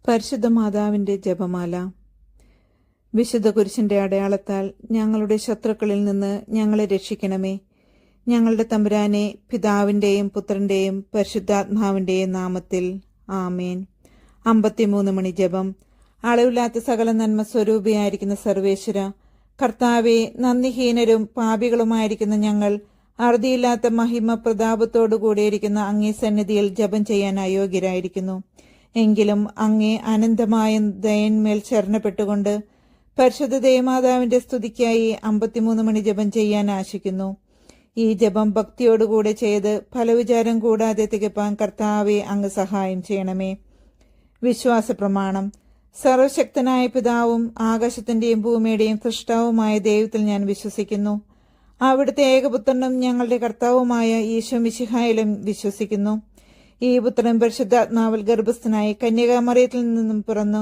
പരിശുദ്ധ മാതാവിന്റെ ജപമാല. വിശുദ്ധ കുരിശിന്റെ അടയാളത്താൽ ഞങ്ങളുടെ ശത്രുക്കളിൽ നിന്ന് ഞങ്ങളെ രക്ഷിക്കണമേ. ഞങ്ങളുടെ തമ്പുരാനെ, പിതാവിന്റെയും പുത്രന്റെയും പരിശുദ്ധാത്മാവിന്റെയും നാമത്തിൽ ആമേൻ. 53 മണി ജപം. അളവില്ലാത്ത സകല നന്മ സ്വരൂപിയായിരിക്കുന്ന സർവേശ്വര, കർത്താവെ, നന്ദിഹീനരും പാപികളുമായിരിക്കുന്ന ഞങ്ങൾ അറുതിയില്ലാത്ത മഹിമ പ്രതാപത്തോടുകൂടിയിരിക്കുന്ന അങ്ങേ സന്നിധിയിൽ ജപം ചെയ്യാൻ അയോഗ്യരായിരിക്കുന്നു. എങ്കിലും അങ്ങേ അനന്തമായ ദയന്മേൽ ശരണപ്പെട്ടുകൊണ്ട് പരിശുദ്ധ ദേവമാതാവിന്റെ സ്തുതിക്കായി 53 മണി ജപം ചെയ്യാൻ ആശിക്കുന്നു. ഈ ജപം ഭക്തിയോടുകൂടെ ചെയ്ത് ഫലവിചാരം കൂടാതെ തികപ്പാൻ കർത്താവെ അങ്ങ് സഹായം ചെയ്യണമേ. വിശ്വാസ പ്രമാണം. സർവശക്തനായ പിതാവും ആകാശത്തിന്റെയും ഭൂമിയുടെയും സൃഷ്ടാവുമായ ദൈവത്തിൽ ഞാൻ വിശ്വസിക്കുന്നു. അവിടുത്തെ ഏകപുത്രനും ഞങ്ങളുടെ കർത്താവുമായ ഈശോ മിശിഹായിലും വിശ്വസിക്കുന്നു. ഈ പുത്രൻ പരിശുദ്ധാത്മാവിൽ ഗർഭസ്ഥനായി കന്യകാമറിയത്തിൽ നിന്നും പിറന്നു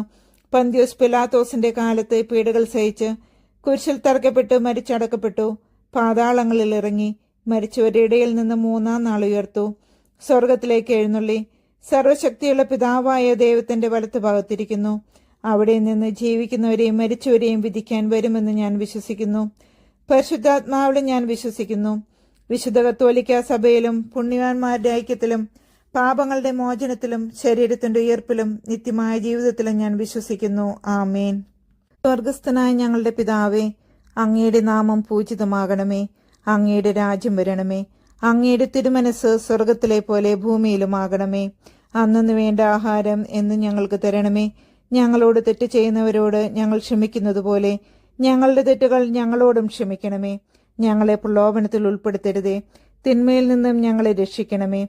പന്തിയോസ് പിലാത്തോസിന്റെ കാലത്ത് പീഡകൾ സഹിച്ച് കുരിശിൽ തറക്കപ്പെട്ടു മരിച്ചടക്കപ്പെട്ടു. പാതാളങ്ങളിൽ ഇറങ്ങി മരിച്ചവരുടെ ഇടയിൽ നിന്ന് 3-ാം നാൾ ഉയർത്തു. സ്വർഗത്തിലേക്ക് എഴുന്നള്ളി സർവശക്തിയുള്ള പിതാവായ ദൈവത്തിന്റെ വലത്ത് ഭാഗത്തിരിക്കുന്നു. അവിടെ നിന്ന് ജീവിക്കുന്നവരെയും മരിച്ചവരെയും വിധിക്കാൻ വരുമെന്ന് ഞാൻ വിശ്വസിക്കുന്നു. പരിശുദ്ധാത്മാവിലും ഞാൻ വിശ്വസിക്കുന്നു. വിശുദ്ധ കത്തോലിക്ക സഭയിലും പുണ്യവാന്മാരുടെ ഐക്യത്തിലും പാപങ്ങളുടെ മോചനത്തിലും ശരീരത്തിന്റെ ഉയർപ്പിലും നിത്യമായ ജീവിതത്തിലും ഞാൻ വിശ്വസിക്കുന്നു. ആമേൻ. സ്വർഗസ്ഥനായ ഞങ്ങളുടെ പിതാവേ, അങ്ങയുടെ നാമം പൂജിതമാകണമേ. അങ്ങയുടെ രാജ്യം വരണമേ. അങ്ങയുടെ തിരുമനസ് സ്വർഗത്തിലെ പോലെ ഭൂമിയിലുമാകണമേ. അന്നു വേണ്ട ആഹാരം എന്നും ഞങ്ങൾക്ക് തരണമേ. ഞങ്ങളോട് തെറ്റ് ചെയ്യുന്നവരോട് ഞങ്ങൾ ക്ഷമിക്കുന്നത് പോലെ ഞങ്ങളുടെ തെറ്റുകൾ ഞങ്ങളോടും ക്ഷമിക്കണമേ. ഞങ്ങളെ പ്രലോഭനത്തിൽ ഉൾപ്പെടുത്തരുതേ, തിന്മയിൽ നിന്നും ഞങ്ങളെ രക്ഷിക്കണമേ.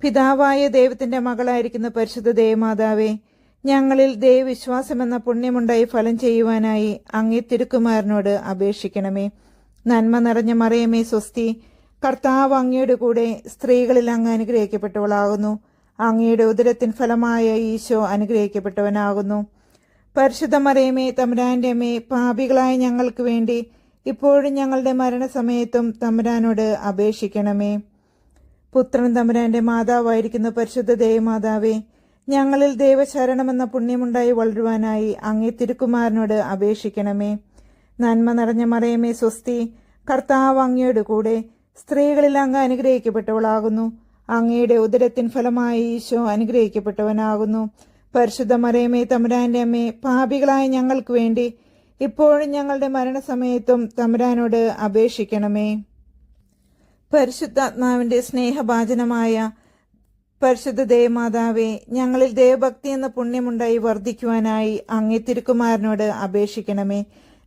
പിതാവായ ദൈവത്തിന്റെ മകളായിരിക്കുന്ന പരിശുദ്ധ ദേവമാതാവേ, ഞങ്ങളിൽ ദൈവവിശ്വാസമെന്ന പുണ്യമുണ്ടായി ഫലം ചെയ്യുവാനായി അങ്ങേ തിരുക്കുമാരനോട് അപേക്ഷിക്കണമേ. നന്മ നിറഞ്ഞ മറിയമേ സ്വസ്തി, കർത്താവ് അങ്ങയുടെ കൂടെ സ്ത്രീകളിൽ അങ്ങ് അനുഗ്രഹിക്കപ്പെട്ടവളാകുന്നു. അങ്ങയുടെ ഉദരത്തിൻ ഫലമായ ഈശോ അനുഗ്രഹിക്കപ്പെട്ടവനാകുന്നു. പരിശുദ്ധ മറിയമേ, തമ്പുരാന്റെ അമ്മേ, പാപികളായ ഞങ്ങൾക്ക് വേണ്ടി ഇപ്പോഴും ഞങ്ങളുടെ മരണസമയത്തും തമ്പുരാനോട് അപേക്ഷിക്കണമേ. പുത്രൻ തമ്പുരാന്റെ മാതാവായിരിക്കുന്ന പരിശുദ്ധ ദേവമാതാവേ, ഞങ്ങളിൽ ദൈവശരണമെന്ന പുണ്യമുണ്ടായി വളരുവാനായി അങ്ങേ തിരുക്കുമാരനോട് അപേക്ഷിക്കണമേ. നന്മ നിറഞ്ഞ മറിയമേ സ്വസ്തി, കർത്താവ് അങ്ങയുടെ കൂടെ സ്ത്രീകളിൽ അങ്ങ് അനുഗ്രഹിക്കപ്പെട്ടവളാകുന്നു. അങ്ങയുടെ ഉദരത്തിൻ ഫലമായി ഈശോ അനുഗ്രഹിക്കപ്പെട്ടവനാകുന്നു. പരിശുദ്ധ മറിയമേ, തമ്പുരാന്റെ അമ്മേ, പാപികളായ ഞങ്ങൾക്ക് വേണ്ടി ഇപ്പോഴും ഞങ്ങളുടെ മരണസമയത്തും തമ്പുരാനോട് അപേക്ഷിക്കണമേ. പരിശുദ്ധാത്മാവിന്റെ സ്നേഹഭാജനമായ പരിശുദ്ധ ദേവമാതാവേ, ഞങ്ങളിൽ ദേവഭക്തി എന്ന പുണ്യമുണ്ടായി വർദ്ധിക്കുവാനായി അങ്ങേ തിരുക്കുമാരനോട് അപേക്ഷിക്കണമേ.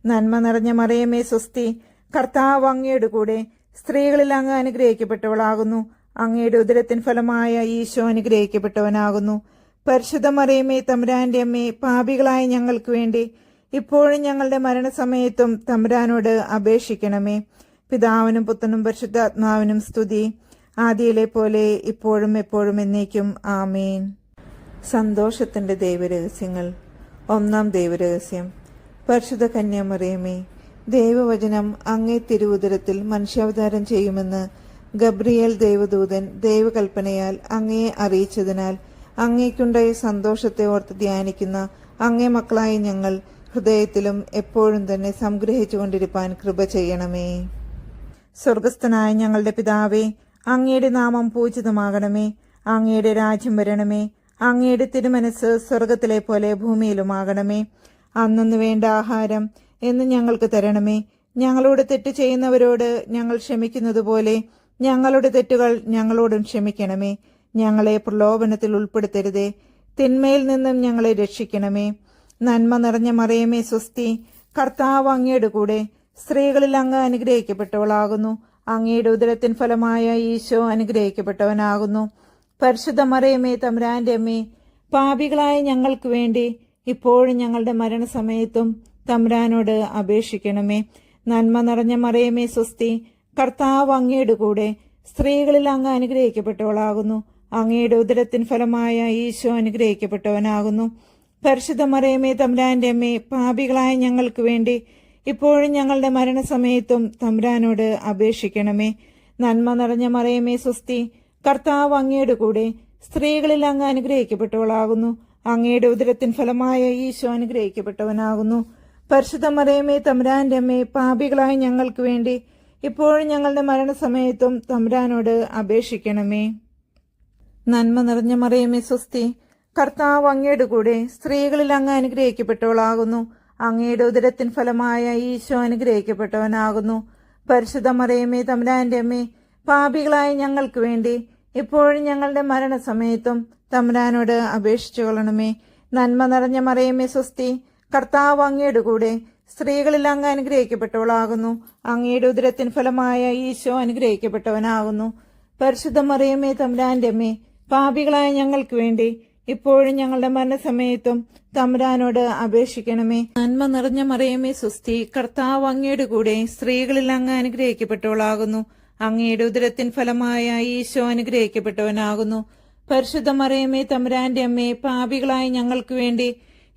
നന്മ നിറഞ്ഞ മറിയമേ സ്വസ്തി, കർത്താവ് അങ്ങയുടെ കൂടെ സ്ത്രീകളിൽ അങ്ങ് അനുഗ്രഹിക്കപ്പെട്ടവളാകുന്നു. അങ്ങയുടെ ഉദരത്തിൻ ഫലമായ ഈശോ അനുഗ്രഹിക്കപ്പെട്ടവനാകുന്നു. പരിശുദ്ധ മറിയമേ, തമ്പുരാന്റെ അമ്മേ, പാപികളായ ഞങ്ങൾക്ക് വേണ്ടി ഇപ്പോഴും ഞങ്ങളുടെ മരണസമയത്തും തമ്പുരാനോട് അപേക്ഷിക്കണമേ. പിതാവിനും പുത്രനും പരിശുദ്ധാത്മാവിനും സ്തുതി, ആദിയിലെ പോലെ ഇപ്പോഴും എപ്പോഴും എന്നേക്കും. ആമേൻ. സന്തോഷത്തിന്റെ ദൈവരഹസ്യങ്ങൾ. 1-ാം ദൈവരഹസ്യം. പരിശുദ്ധ കന്യാമറിയമേ, ദൈവവചനം അങ്ങേ തിരുവുദരത്തിൽ മനുഷ്യാവതാരം ചെയ്യുമെന്ന് ഗബ്രിയേൽ ദൈവദൂതൻ ദൈവകൽപ്പനയാൽ അങ്ങയെ അറിയിച്ചതിനാൽ അങ്ങേക്കുണ്ടായ സന്തോഷത്തെ ഓർത്ത് ധ്യാനിക്കുന്ന അങ്ങേ മക്കളായ ഞങ്ങൾ ഹൃദയത്തിലും എപ്പോഴും തന്നെ സംഗ്രഹിച്ചുകൊണ്ടിരിപ്പാൻ കൃപ ചെയ്യണമേ. സ്വർഗസ്ഥനായ ഞങ്ങളുടെ പിതാവേ, അങ്ങയുടെ നാമം പൂജിതമാകണമേ. അങ്ങയുടെ രാജ്യം വരണമേ. അങ്ങയുടെ തിരുമനസ് സ്വർഗത്തിലെ പോലെ ഭൂമിയിലുമാകണമേ. അന്നു വേണ്ട ആഹാരം എന്ന് ഞങ്ങൾക്ക് തരണമേ. ഞങ്ങളോട് തെറ്റ് ചെയ്യുന്നവരോട് ഞങ്ങൾ ക്ഷമിക്കുന്നത് പോലെ ഞങ്ങളുടെ തെറ്റുകൾ ഞങ്ങളോടും ക്ഷമിക്കണമേ. ഞങ്ങളെ പ്രലോഭനത്തിൽ ഉൾപ്പെടുത്തരുതേ, തിന്മയിൽ നിന്നും ഞങ്ങളെ രക്ഷിക്കണമേ. നന്മ നിറഞ്ഞ മറിയമേ സ്വസ്തി, കർത്താവ് അങ്ങയുടെ കൂടെ സ്ത്രീകളിൽ അങ്ങ് അനുഗ്രഹിക്കപ്പെട്ടവളാകുന്നു. അങ്ങയുടെ ഉദരത്തിൻ ഫലമായ ഈശോ അനുഗ്രഹിക്കപ്പെട്ടവനാകുന്നു. പരിശുദ്ധ മറിയമേ, തമ്പുരാന്റെ അമ്മേ, പാപികളായ ഞങ്ങൾക്ക് വേണ്ടി ഇപ്പോഴും ഞങ്ങളുടെ മരണസമയത്തും തമ്പുരാനോട് അപേക്ഷിക്കണമേ. നന്മ നിറഞ്ഞ മറിയമേ സ്വസ്തി, കർത്താവ് അങ്ങയുടെ കൂടെ സ്ത്രീകളിൽ അങ്ങ് അനുഗ്രഹിക്കപ്പെട്ടവളാകുന്നു. അങ്ങയുടെ ഉദരത്തിൻ ഫലമായ ഈശോ അനുഗ്രഹിക്കപ്പെട്ടവനാകുന്നു. പരിശുദ്ധ മറിയമേ, തമ്പുരാന്റെ അമ്മേ, പാപികളായ ഞങ്ങൾക്ക് വേണ്ടി ഇപ്പോഴും ഞങ്ങളുടെ മരണസമയത്തും തമ്പുരാനോട് അപേക്ഷിക്കണമേ. നന്മ നിറഞ്ഞ മറിയമേ സ്വസ്തി, കർത്താവ് അങ്ങയുടെ കൂടെ സ്ത്രീകളിൽ അങ്ങ് അനുഗ്രഹിക്കപ്പെട്ടവളാകുന്നു. അങ്ങയുടെ ഉദരത്തിൻ ഫലമായ ഈശോ അനുഗ്രഹിക്കപ്പെട്ടവനാകുന്നു. പരിശുദ്ധ മറിയമേ തമ്പുരാന്റെ അമ്മേ, പാപികളായ ഞങ്ങൾക്ക് വേണ്ടി ഇപ്പോഴും ഞങ്ങളുടെ മരണസമയത്തും തമ്പുരാനോട് അപേക്ഷിക്കണമേ. നന്മ നിറഞ്ഞ മറിയമേ സ്വസ്തി, കർത്താവ് അങ്ങയുടെ കൂടെ സ്ത്രീകളിൽ അങ്ങ് അനുഗ്രഹിക്കപ്പെട്ടവളാകുന്നു. അങ്ങയുടെ ഉദരത്തിൻ ഫലമായ ഈശോ അനുഗ്രഹിക്കപ്പെട്ടവനാകുന്നു. പരിശുദ്ധ മറിയമേ തമ്പുരാന്റെ അമ്മേ, പാപികളായ ഞങ്ങൾക്ക് വേണ്ടി ഇപ്പോഴും ഞങ്ങളുടെ മരണസമയത്തും തമ്പുരാനോട് അപേക്ഷിച്ചു കൊള്ളണമേ. നന്മ നിറഞ്ഞ മറിയമേ സ്വസ്തി, കർത്താവ് അങ്ങയുടെ കൂടെ സ്ത്രീകളിൽ അങ്ങ് അനുഗ്രഹിക്കപ്പെട്ടവളാകുന്നു. അങ്ങയുടെ ഉദരത്തിൻ ഫലമായ ഈശോ അനുഗ്രഹിക്കപ്പെട്ടവനാകുന്നു. പരിശുദ്ധ മറിയമേ തമ്പുരാന്റെ അമ്മേ, പാപികളായ ഞങ്ങൾക്ക് വേണ്ടി ഇപ്പോഴും ഞങ്ങളുടെ മരണസമയത്തും തമ്പുരാനോട് അപേക്ഷിക്കണമേ. നന്മ നിറഞ്ഞ മറിയമേ സ്വസ്തി, കർത്താവ് അങ്ങയുടെ കൂടെ സ്ത്രീകളിൽ അങ്ങ് അനുഗ്രഹിക്കപ്പെട്ടവളാകുന്നു. അങ്ങയുടെ ഉദരത്തിൻ ഫലമായ ഈശോ അനുഗ്രഹിക്കപ്പെട്ടവനാകുന്നു. പരിശുദ്ധ മറിയമേ തമ്പുരാന്റെ അമ്മേ, പാപികളായ ഞങ്ങൾക്ക് വേണ്ടി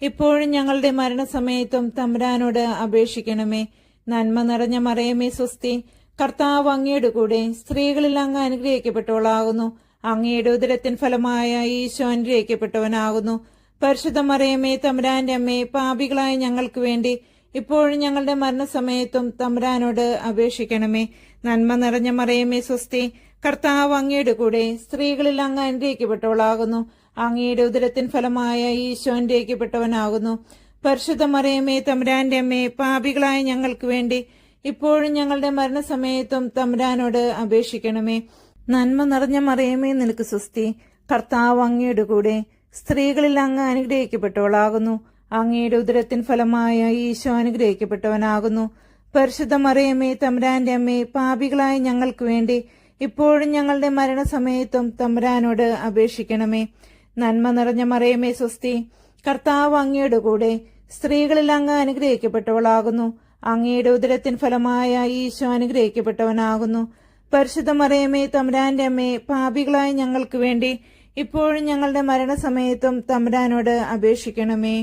ഇപ്പോഴും ഞങ്ങളുടെ മരണസമയത്തും തമ്പുരാനോട് അപേക്ഷിക്കണമേ. നന്മ നിറഞ്ഞ മറിയമേ സ്വസ്തി, കർത്താവ് അങ്ങയുടെ കൂടെ സ്ത്രീകളിൽ അങ്ങ് അനുഗ്രഹിക്കപ്പെട്ടവളാകുന്നു. അങ്ങയുടെ ഉദരത്തിൻ ഫലമായ ഈശോ അനുഗ്രഹിക്കപ്പെട്ടവനാകുന്നു. പരിശുദ്ധ മറിയമേ തമ്പുരാന്റെ അമ്മേ, പാപികളായ ഞങ്ങൾക്ക് വേണ്ടി ഇപ്പോഴും ഞങ്ങളുടെ മരണസമയത്തും തമ്പുരാനോട് അപേക്ഷിക്കണമേ. നന്മ നിറഞ്ഞ മറിയമേ സ്വസ്തി, കർത്താവ് അങ്ങയുടെ കൂടെ സ്ത്രീകളിൽ അങ്ങ് അനുഗ്രഹിക്കപ്പെട്ടവളാകുന്നു. അങ്ങയുടെ ഉദരത്തിൻ ഫലമായ ഈശോ അനുഗ്രഹിക്കപ്പെട്ടവനാകുന്നു. പരിശുദ്ധ മറിയമേ തമ്പുരാന്റെ അമ്മേ, പാപികളായ ഞങ്ങൾക്ക് വേണ്ടി ഇപ്പോഴും ഞങ്ങളുടെ മരണസമയത്തും തമ്പുരാനോട് അപേക്ഷിക്കണമേ. നന്മ നിറഞ്ഞ മറിയമേ നിനക്ക് സ്വസ്തി, കർത്താവ് അങ്ങയുടെ കൂടെ സ്ത്രീകളിൽ അങ്ങ് അനുഗ്രഹിക്കപ്പെട്ടവളാകുന്നു. അങ്ങയുടെ ഉദരത്തിൻ ഫലമായ ഈശോ അനുഗ്രഹിക്കപ്പെട്ടവനാകുന്നു. പരിശുദ്ധ മറിയമേ തമ്പുരാന്റെ അമ്മേ, പാപികളായ ഞങ്ങൾക്ക് വേണ്ടി ഇപ്പോഴും ഞങ്ങളുടെ മരണസമയത്തും തമ്പുരാനോട് അപേക്ഷിക്കണമേ. നന്മ നിറഞ്ഞ മറിയമേ സ്വസ്തി, കർത്താവ് അങ്ങയുടെ കൂടെ സ്ത്രീകളിൽ അങ്ങ് അനുഗ്രഹിക്കപ്പെട്ടവളാകുന്നു. അങ്ങയുടെ ഉദരത്തിൻ ഫലമായ ഈശോ അനുഗ്രഹിക്കപ്പെട്ടവനാകുന്നു. പരിശുദ്ധ മറിയമേ തമ്പുരാന്റെ അമ്മേ, പാപികളായ ഞങ്ങൾക്ക് വേണ്ടി ഇപ്പോഴും ഞങ്ങളുടെ മരണസമയത്തും തമ്പുരാനോട് അപേക്ഷിക്കണമേ.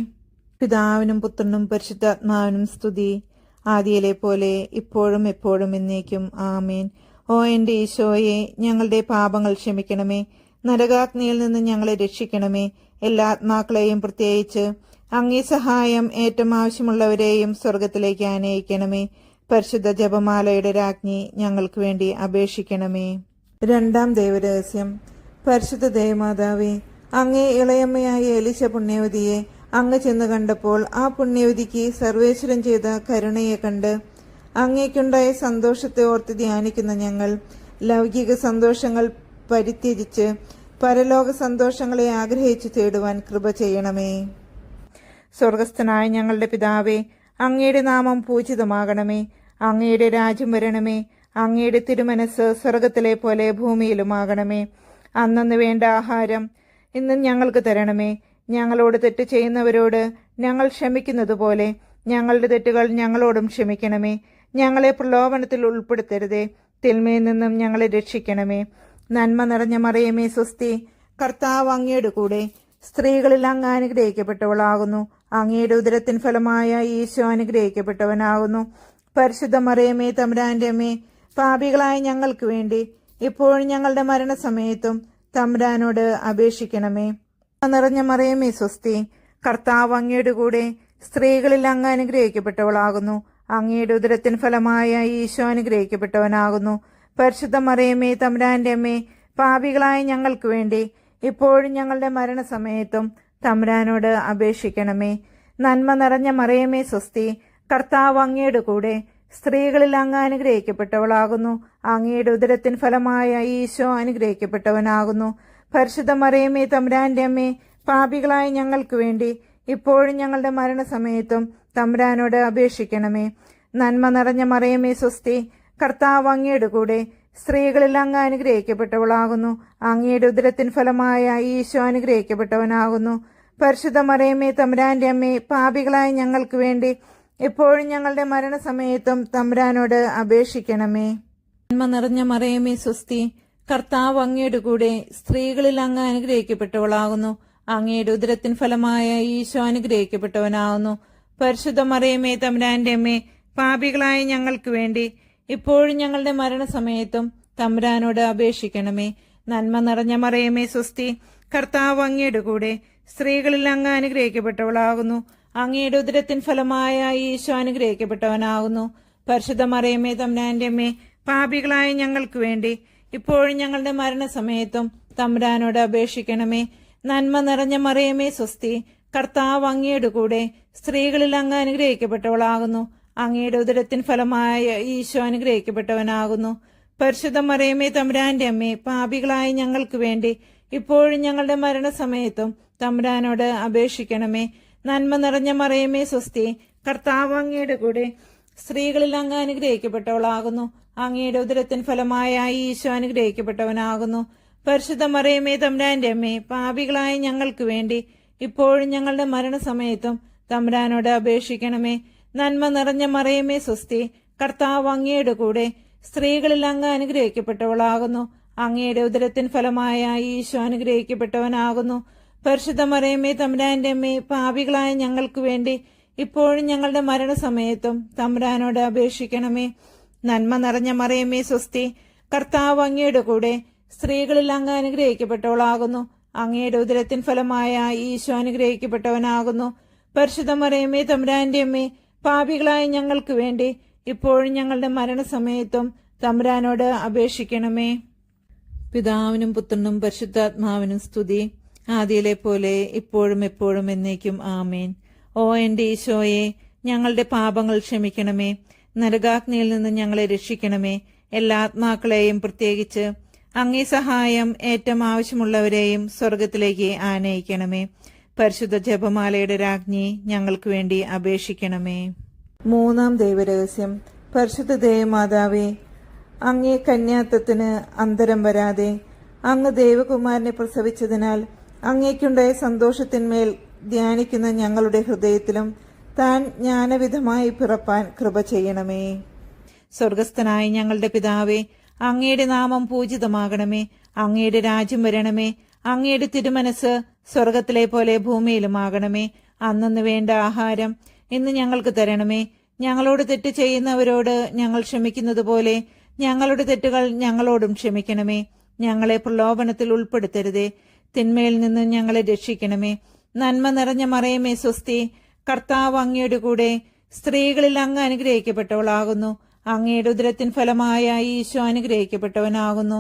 പിതാവിനും പുത്രനും പരിശുദ്ധാത്മാവിനും സ്തുതി, ആദിയിലെ പോലെ ഇപ്പോഴും എപ്പോഴും എന്നേക്കും ആമേൻ. ഓ എന്റെ ഈശോയെ, ഞങ്ങളുടെ പാപങ്ങൾ ക്ഷമിക്കണമേ. നരകാഗ്നിയിൽ നിന്ന് ഞങ്ങളെ രക്ഷിക്കണമേ. എല്ലാ ആത്മാക്കളെയും, പ്രത്യേകിച്ച് അങ്ങേ സഹായം ഏറ്റവും ആവശ്യമുള്ളവരെയും സ്വർഗത്തിലേക്ക് ആനയിക്കണമേ. പരിശുദ്ധ ജപമാലയുടെ രാജ്ഞി, ഞങ്ങൾക്ക് വേണ്ടി അപേക്ഷിക്കണമേ. രണ്ടാം ദൈവരഹസ്യം. പരിശുദ്ധ ദേവമാതാവേ, അങ്ങേ ഇളയമ്മയായ എലിശ പുണ്യവതിയെ അങ്ങ് ചെന്ന് കണ്ടപ്പോൾ ആ പുണ്യവതിക്ക് സർവേശ്വരൻ ചെയ്ത കരുണയെ കണ്ട് അങ്ങേക്കുണ്ടായ സന്തോഷത്തെ ഓർത്ത് ധ്യാനിക്കുന്ന ഞങ്ങൾ ലൗകിക സന്തോഷങ്ങൾ പരിത്യജിച്ച് പരലോക സന്തോഷങ്ങളെ ആഗ്രഹിച്ചു തേടുവാൻ കൃപ ചെയ്യണമേ. സ്വർഗസ്ഥനായ ഞങ്ങളുടെ പിതാവേ, അങ്ങയുടെ നാമം പൂജിതമാകണമേ. അങ്ങയുടെ രാജ്യം വരണമേ. അങ്ങയുടെ തിരുമനസ് സ്വർഗത്തിലെ പോലെ ഭൂമിയിലുമാകണമേ. അന്നന്ന് വേണ്ട ആഹാരം ഇന്നും ഞങ്ങൾക്ക് തരണമേ. ഞങ്ങളോട് തെറ്റ് ചെയ്യുന്നവരോട് ഞങ്ങൾ ക്ഷമിക്കുന്നത് പോലെ ഞങ്ങളുടെ തെറ്റുകൾ ഞങ്ങളോടും ക്ഷമിക്കണമേ. ഞങ്ങളെ പ്രലോഭനത്തിൽ ഉൾപ്പെടുത്തരുതേ, തിന്മയിൽ നിന്നും ഞങ്ങളെ രക്ഷിക്കണമേ. നന്മ നിറഞ്ഞ മറിയമേ സ്വസ്തി, കർത്താവ് അങ്ങയുടെ കൂടെ സ്ത്രീകളിൽ അങ്ങ് അനുഗ്രഹിക്കപ്പെട്ടവളാകുന്നു. അങ്ങയുടെ ഉദരത്തിൻ ഫലമായ ഈശോ അനുഗ്രഹിക്കപ്പെട്ടവനാകുന്നു. പരിശുദ്ധ മറിയമേ തമ്പുരാന്റെ അമ്മേ, പാപികളായ ഞങ്ങൾക്ക് വേണ്ടി ഇപ്പോഴും ഞങ്ങളുടെ മരണസമയത്തും തമ്പുരാനോട് അപേക്ഷിക്കണമേ. നിറഞ്ഞ മറിയമേ സ്വസ്തി, കർത്താവ് അങ്ങയുടെ കൂടെ സ്ത്രീകളിൽ അങ്ങ് അനുഗ്രഹിക്കപ്പെട്ടവളാകുന്നു. അങ്ങയുടെ ഉദരത്തിൻ ഫലമായ ഈശോ അനുഗ്രഹിക്കപ്പെട്ടവനാകുന്നു. പരിശുദ്ധ മറിയമേ തമ്പുരാന്റെ അമ്മേ, പാപികളായ ഞങ്ങൾക്ക് വേണ്ടി ഇപ്പോഴും ഞങ്ങളുടെ മരണസമയത്തും തമ്പുരാനോട് അപേക്ഷിക്കണമേ. നന്മ നിറഞ്ഞ മറിയമേ സ്വസ്തി, കർത്താവ് അങ്ങയുടെ കൂടെ സ്ത്രീകളിൽ അങ്ങ് അനുഗ്രഹിക്കപ്പെട്ടവളാകുന്നു. അങ്ങയുടെ ഉദരത്തിൻ ഫലമായ ഈശോ അനുഗ്രഹിക്കപ്പെട്ടവനാകുന്നു. പരിശുദ്ധ മറിയമേ തമ്പുരാന്റെ അമ്മേ, പാപികളായ ഞങ്ങൾക്ക് വേണ്ടി ഇപ്പോഴും ഞങ്ങളുടെ മരണസമയത്തും തമ്പുരാനോട് അപേക്ഷിക്കണമേ. നന്മ നിറഞ്ഞ മറിയമേ സ്വസ്തി, കർത്താവ് അങ്ങയുടെ കൂടെ സ്ത്രീകളിൽ അങ്ങ് അനുഗ്രഹിക്കപ്പെട്ടവളാകുന്നു. അങ്ങയുടെ ഉദരത്തിൻ ഫലമായ ഈശോ അനുഗ്രഹിക്കപ്പെട്ടവനാകുന്നു. പരിശുദ്ധ മറിയമേ തമ്പുരാന്റെ അമ്മേ, പാപികളായ ഞങ്ങൾക്ക് വേണ്ടി ഇപ്പോഴും ഞങ്ങളുടെ മരണസമയത്തും തമ്പുരാനോട് അപേക്ഷിക്കണമേ. നന്മ നിറഞ്ഞ മറിയമേ സ്വസ്തി, കർത്താവ് അങ്ങയുടെ കൂടെ സ്ത്രീകളിൽ അങ്ങ് അനുഗ്രഹിക്കപ്പെട്ടവളാകുന്നു. അങ്ങയുടെ ഉദരത്തിൻ ഫലമായ ഈശോ അനുഗ്രഹിക്കപ്പെട്ടവനാകുന്നു. പരിശുദ്ധ മറിയമേ തമ്പുരാന്റെ അമ്മേ, പാപികളായ ഞങ്ങൾക്ക് വേണ്ടി ഇപ്പോഴും ഞങ്ങളുടെ മരണസമയത്തും തമ്പുരാനോട് അപേക്ഷിക്കണമേ. നന്മ നിറഞ്ഞ മറിയമേ സ്വസ്തി, കർത്താവ് അങ്ങയുടെ കൂടെ സ്ത്രീകളിൽ അങ്ങ് അനുഗ്രഹിക്കപ്പെട്ടവളാകുന്നു. അങ്ങയുടെ ഉദരത്തിൻ ഫലമായ ഈശോ അനുഗ്രഹിക്കപ്പെട്ടവനാകുന്നു. പരിശുദ്ധ മറിയമേ തമ്പുരാന്റെ അമ്മേ, പാപികളായ ഞങ്ങൾക്ക് വേണ്ടി ഇപ്പോഴും ഞങ്ങളുടെ മരണസമയത്തും തമ്പുരാനോട് അപേക്ഷിക്കണമേ. നന്മ നിറഞ്ഞ മറിയമേ സ്വസ്തി, കർത്താവ് അങ്ങയുടെ കൂടെ സ്ത്രീകളിൽ അങ്ങ് അനുഗ്രഹിക്കപ്പെട്ടവളാകുന്നു. അങ്ങയുടെ ഉദരത്തിൻ ഫലമായ ഈശോ അനുഗ്രഹിക്കപ്പെട്ടവനാകുന്നു. പരിശുദ്ധ മറിയമേ തമ്പുരാന്റെ അമ്മേ, പാപികളായ ഞങ്ങൾക്ക് വേണ്ടി ഇപ്പോഴും ഞങ്ങളുടെ മരണസമയത്തും തമ്പുരാനോട് അപേക്ഷിക്കണമേ. നന്മ നിറഞ്ഞ മറിയമേ സ്വസ്തി, കർത്താവ് അങ്ങയുടെ കൂടെ സ്ത്രീകളിൽ അങ്ങ് അനുഗ്രഹിക്കപ്പെട്ടവളാകുന്നു. അങ്ങയുടെ ഉദരത്തിൻ ഫലമായ ഈശോ അനുഗ്രഹിക്കപ്പെട്ടവനാകുന്നു. പരിശുദ്ധ മറിയമേ തമ്പുരാന്റെ അമ്മേ, പാപികളായ ഞങ്ങൾക്ക് വേണ്ടി ഇപ്പോഴും ഞങ്ങളുടെ മരണസമയത്തും തമ്പുരാനോട് അപേക്ഷിക്കണമേ. നന്മ നിറഞ്ഞ മറിയമേ സ്വസ്തി, കർത്താവ് അങ്ങയുടെ കൂടെ സ്ത്രീകളിൽ അങ്ങ് അനുഗ്രഹിക്കപ്പെട്ടവളാകുന്നു. അങ്ങയുടെ ഉദരത്തിൻ ഫലമായ ഈശോ അനുഗ്രഹിക്കപ്പെട്ടവനാകുന്നു. പരിശുദ്ധ മറിയമേ തമ്പുരാന്റെ അമ്മേ, പാപികളായ ഞങ്ങൾക്ക് വേണ്ടി ഇപ്പോഴും ഞങ്ങളുടെ മരണസമയത്തും തമ്പുരാനോട് അപേക്ഷിക്കണമേ. നന്മ നിറഞ്ഞ മറിയമേ സ്വസ്തി, കർത്താവ് അങ്ങയുടെ കൂടെ സ്ത്രീകളിൽ അങ്ങ് അനുഗ്രഹിക്കപ്പെട്ടവളാകുന്നു. അങ്ങയുടെ ഉദരത്തിൻ ഫലമായ ഈശോ അനുഗ്രഹിക്കപ്പെട്ടവനാകുന്നു. പരിശുദ്ധ മറിയമേ തമ്പുരാന്റെ അമ്മേ, പാപികളായ ഞങ്ങൾക്ക് വേണ്ടി ഇപ്പോഴും ഞങ്ങളുടെ മരണസമയത്തും തമ്പുരാനോട് അപേക്ഷിക്കണമേ. പിതാവിനും പുത്രനും പരിശുദ്ധാത്മാവിനും സ്തുതി, ആദിയിലെ പോലെ ഇപ്പോഴും എപ്പോഴും എന്നേക്കും ആമേൻ. ഓ എന്റെ ഈശോയെ, ഞങ്ങളുടെ പാപങ്ങൾ ക്ഷമിക്കണമേ. നരകാഗ്നിയിൽ നിന്ന് ഞങ്ങളെ രക്ഷിക്കണമേ. എല്ലാ ആത്മാക്കളെയും, പ്രത്യേകിച്ച് അങ്ങേ സഹായം ഏറ്റവും ആവശ്യമുള്ളവരെയും സ്വർഗത്തിലേക്ക് ആനയിക്കണമേ. പരിശുദ്ധ ജപമാലയുടെ രാജ്ഞി, ഞങ്ങൾക്ക് വേണ്ടി അപേക്ഷിക്കണമേ. മൂന്നാം ദൈവരഹസ്യം. പരിശുദ്ധ ദേവമാതാവേ, അങ്ങേ കന്യാത്വത്തിന് അന്തരം വരാതെ അങ്ങ് ദേവകുമാരനെ പ്രസവിച്ചതിനാൽ അങ്ങേക്കുണ്ടായ സന്തോഷത്തിന്മേൽ ധ്യാനിക്കുന്ന ഞങ്ങളുടെ ഹൃദയത്തിലും താൻ ജ്ഞാനവിധമായി പിറപ്പാൻ കൃപ ചെയ്യണമേ. സ്വർഗസ്ഥനായ ഞങ്ങളുടെ പിതാവേ, അങ്ങയുടെ നാമം പൂജിതമാകണമേ. അങ്ങയുടെ രാജ്യം വരണമേ. അങ്ങയുടെ തിരുമനസ് സ്വർഗത്തിലെ പോലെ ഭൂമിയിലുമാകണമേ. അന്നന്ന് വേണ്ട ആഹാരം ഇന്ന് ഞങ്ങൾക്ക് തരണമേ. ഞങ്ങളോട് തെറ്റ് ചെയ്യുന്നവരോട് ഞങ്ങൾ ക്ഷമിക്കുന്നത് പോലെ ഞങ്ങളുടെ തെറ്റുകൾ ഞങ്ങളോടും ക്ഷമിക്കണമേ. ഞങ്ങളെ പ്രലോഭനത്തിൽ ഉൾപ്പെടുത്തരുതേ, തിന്മയിൽ നിന്ന് ഞങ്ങളെ രക്ഷിക്കണമേ. നന്മ നിറഞ്ഞ മറിയമേ സ്വസ്തി, കർത്താവ് അങ്ങയുടെ കൂടെ സ്ത്രീകളിൽ അങ്ങ് അനുഗ്രഹിക്കപ്പെട്ടവളാകുന്നു. അങ്ങയുടെ ഉദരത്തിൻ ഫലമായ ഈശോ അനുഗ്രഹിക്കപ്പെട്ടവനാകുന്നു.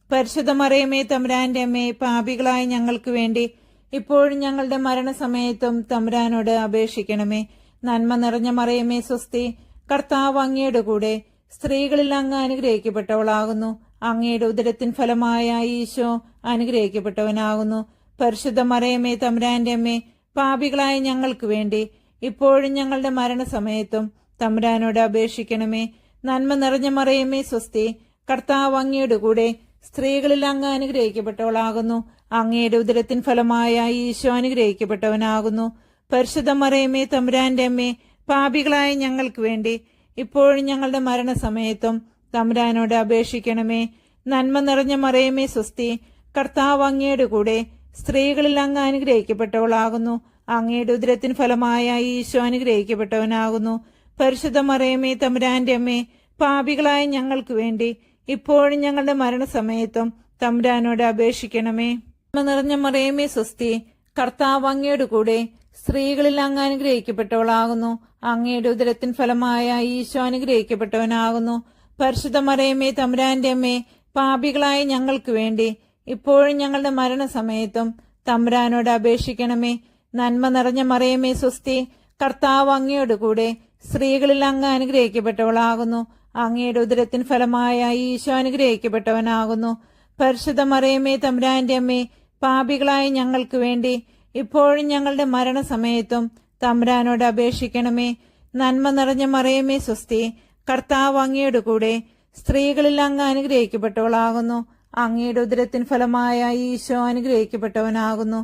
പരിശുദ്ധ മറിയമേ തമ്പുരാന്റെ അമ്മേ, പാപികളായ ഞങ്ങൾക്ക് വേണ്ടി ഇപ്പോഴും ഞങ്ങളുടെ മരണസമയത്തും തമ്പുരാനോട് അപേക്ഷിക്കണമേ. നന്മ നിറഞ്ഞ മറിയമേ സ്വസ്തി, കർത്താവ് അങ്ങയുടെ കൂടെ സ്ത്രീകളിൽ അങ്ങ് അനുഗ്രഹിക്കപ്പെട്ടവളാകുന്നു. അങ്ങയുടെ ഉദരത്തിൻ ഫലമായ ഈശോ അനുഗ്രഹിക്കപ്പെട്ടവനാകുന്നു. പരിശുദ്ധ മറിയമേ തമ്പുരാന്റെ അമ്മേ, പാപികളായ ഞങ്ങൾക്ക് വേണ്ടി ഇപ്പോഴും ഞങ്ങളുടെ മരണസമയത്തും തമ്പുരാനോട് അപേക്ഷിക്കണമേ. നന്മ നിറഞ്ഞ മറിയമേ സ്വസ്തി, കർത്താവ് അങ്ങയുടെ കൂടെ സ്ത്രീകളിൽ അങ്ങ് അനുഗ്രഹിക്കപ്പെട്ടവളാകുന്നു. അങ്ങയുടെ ഉദരത്തിൻ ഫലമായ ഈശോ അനുഗ്രഹിക്കപ്പെട്ടവനാകുന്നു. പരിശുദ്ധ മറിയമേ തമ്പുരാന്റെ അമ്മേ, പാപികളായ ഞങ്ങൾക്ക് വേണ്ടി ഇപ്പോഴും ഞങ്ങളുടെ മരണസമയത്തും തമ്പുരാനോട് അപേക്ഷിക്കണമേ. നന്മ നിറഞ്ഞ മറിയമേ സ്വസ്തി, കർത്താവ് അങ്ങയുടെ കൂടെ സ്ത്രീകളിൽ അങ്ങ് അനുഗ്രഹിക്കപ്പെട്ടവളാകുന്നു. അങ്ങയുടെ ഉദരത്തിൻ ഫലമായ ഈശോ അനുഗ്രഹിക്കപ്പെട്ടവനാകുന്നു. പരിശുദ്ധ മറിയമേ തമ്പുരാന്റെ അമ്മേ, പാപികളായ ഞങ്ങൾക്ക് വേണ്ടി ഇപ്പോഴും ഞങ്ങളുടെ മരണസമയത്തും തമ്പുരാനോട് അപേക്ഷിക്കണമേ. നന്മ നിറഞ്ഞ മറിയമേ സ്വസ്തി, കർത്താവ് അങ്ങയുടെ കൂടെ സ്ത്രീകളിൽ അങ്ങ് അനുഗ്രഹിക്കപ്പെട്ടവളാകുന്നു. അങ്ങയുടെ ഉദരത്തിൻ ഫലമായ ഈശോ അനുഗ്രഹിക്കപ്പെട്ടവനാകുന്നു. പരിശുദ്ധ മറിയമേ തമ്പുരാന്റെ അമ്മേ, പാപികളായ ഞങ്ങൾക്ക് വേണ്ടി ഇപ്പോഴും ഞങ്ങളുടെ മരണസമയത്തും തമ്പുരാനോട് അപേക്ഷിക്കണമേ. നന്മ നിറഞ്ഞ മറിയമേ സ്വസ്തി, കർത്താവ് അങ്ങയുടെ കൂടെ സ്ത്രീകളിൽ അങ്ങ് അനുഗ്രഹിക്കപ്പെട്ടവളാകുന്നു. അങ്ങയുടെ ഉദരത്തിൻ ഫലമായ ഈശോ അനുഗ്രഹിക്കപ്പെട്ടവനാകുന്നു. പരിശുദ്ധ മറിയമേ തമ്പുരാന്റെ അമ്മേ, പാപികളായ ഞങ്ങൾക്ക് വേണ്ടി ഇപ്പോഴും ഞങ്ങളുടെ മരണസമയത്തും തമ്പുരാനോട് അപേക്ഷിക്കണമേ. നന്മ നിറഞ്ഞ മറിയമേ സ്വസ്തി, കർത്താവ് അങ്ങയുടെ കൂടെ സ്ത്രീകളിൽ അങ്ങ് അനുഗ്രഹിക്കപ്പെട്ടവളാകുന്നു. അങ്ങയുടെ ഉദരത്തിൻ ഫലമായ ഈശോ അനുഗ്രഹിക്കപ്പെട്ടവനാകുന്നു.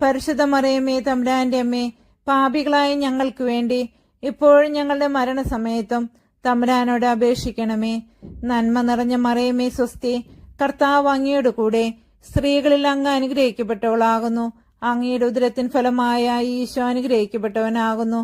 പരിശുദ്ധ മറിയമേ തമ്പുരാന്റെ അമ്മേ, പാപികളായ ഞങ്ങൾക്ക് വേണ്ടി ഇപ്പോഴും ഞങ്ങളുടെ മരണസമയത്തും തമ്പുരാനോട് അപേക്ഷിക്കണമേ. നന്മ നിറഞ്ഞ മറിയമേ സ്വസ്തി, കർത്താവ് അങ്ങയുടെ കൂടെ സ്ത്രീകളിൽ അങ്ങ് അനുഗ്രഹിക്കപ്പെട്ടവളാകുന്നു. അങ്ങയുടെ ഉദരത്തിൻ ഫലമായ ഈശോ അനുഗ്രഹിക്കപ്പെട്ടവനാകുന്നു.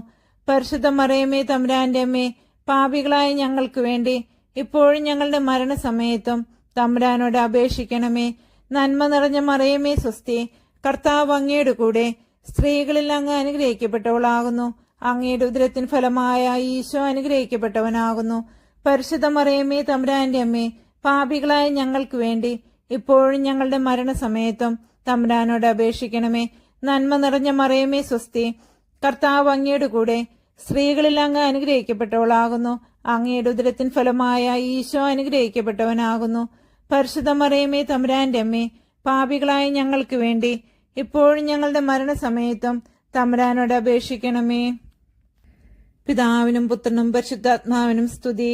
പരിശുദ്ധ മറിയമേ തമ്പുരാന്റെ അമ്മേ, പാപികളായ ഞങ്ങൾക്ക് വേണ്ടി ഇപ്പോഴും ഞങ്ങളുടെ മരണസമയത്തും തമ്പുരാനോട് അപേക്ഷിക്കണമേ. നന്മ നിറഞ്ഞ മറിയമേ സ്വസ്തി, കർത്താവ് അങ്ങയുടെ കൂടെ സ്ത്രീകളിൽ അങ്ങ് അനുഗ്രഹിക്കപ്പെട്ടവളാകുന്നു. അങ്ങയുടെ ഉദരത്തിൻ ഫലമായ ഈശോ അനുഗ്രഹിക്കപ്പെട്ടവനാകുന്നു. പരിശുദ്ധ മറിയമേ തമ്പുരാന്റെ അമ്മേ, പാപികളായ ഞങ്ങൾക്ക് വേണ്ടി ഇപ്പോഴും ഞങ്ങളുടെ മരണസമയത്തും തമ്പുരാനോട് അപേക്ഷിക്കണമേ. നന്മ നിറഞ്ഞ മറിയമേ സ്വസ്തി, കർത്താവ് അങ്ങയുടെ കൂടെ സ്ത്രീകളിൽ അങ്ങ് അനുഗ്രഹിക്കപ്പെട്ടവളാകുന്നു. അങ്ങയുടെ ഉദരത്തിൻ ഫലമായ ഈശോ അനുഗ്രഹിക്കപ്പെട്ടവനാകുന്നു. പരിശുദ്ധ മറിയമേ തമ്പുരാന്റെ അമ്മേ, പാപികളായ ഞങ്ങൾക്ക് വേണ്ടി ഇപ്പോഴും ഞങ്ങളുടെ മരണസമയത്തും തമ്പുരാനോട് അപേക്ഷിക്കണമേ. പിതാവിനും പുത്രനും പരിശുദ്ധാത്മാവിനും സ്തുതി,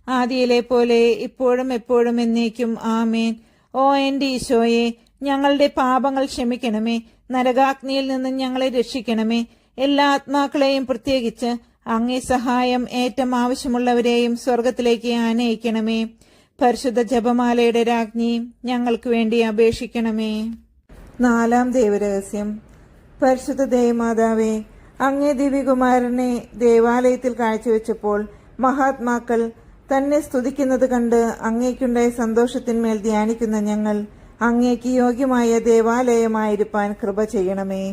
ആദിയിലെ പോലെ ഇപ്പോഴും എപ്പോഴും എന്നേക്കും ആമേൻ. ഓ എന്റെ ഈശോയെ, ഞങ്ങളുടെ പാപങ്ങൾ ക്ഷമിക്കണമേ. നരകാഗ്നിയിൽ നിന്ന് ഞങ്ങളെ രക്ഷിക്കണമേ. എല്ലാ ആത്മാക്കളെയും, പ്രത്യേകിച്ച് അങ്ങേ സഹായം ഏറ്റവും ആവശ്യമുള്ളവരെയും സ്വർഗത്തിലേക്ക് ആനയിക്കണമേ. പരിശുദ്ധ ജപമാലയുടെ രാജ്ഞി, ഞങ്ങൾക്ക് വേണ്ടി അപേക്ഷിക്കണമേ. 4-ാം ദേവരഹസ്യം. പരിശുദ്ധ ദേവമാതാവേ, അങ്ങേ ദിവ്യകുമാരനെ ദേവാലയത്തിൽ കാഴ്ചവെച്ചപ്പോൾ മഹാത്മാക്കൾ തന്നെ സ്തുതിക്കുന്നത് കണ്ട് അങ്ങേക്കുണ്ടായ സന്തോഷത്തിന്മേൽ ധ്യാനിക്കുന്ന ഞങ്ങൾ അങ്ങേക്ക് യോഗ്യമായ ദേവാലയമായിരിക്കാൻ കൃപ ചെയ്യണമേ.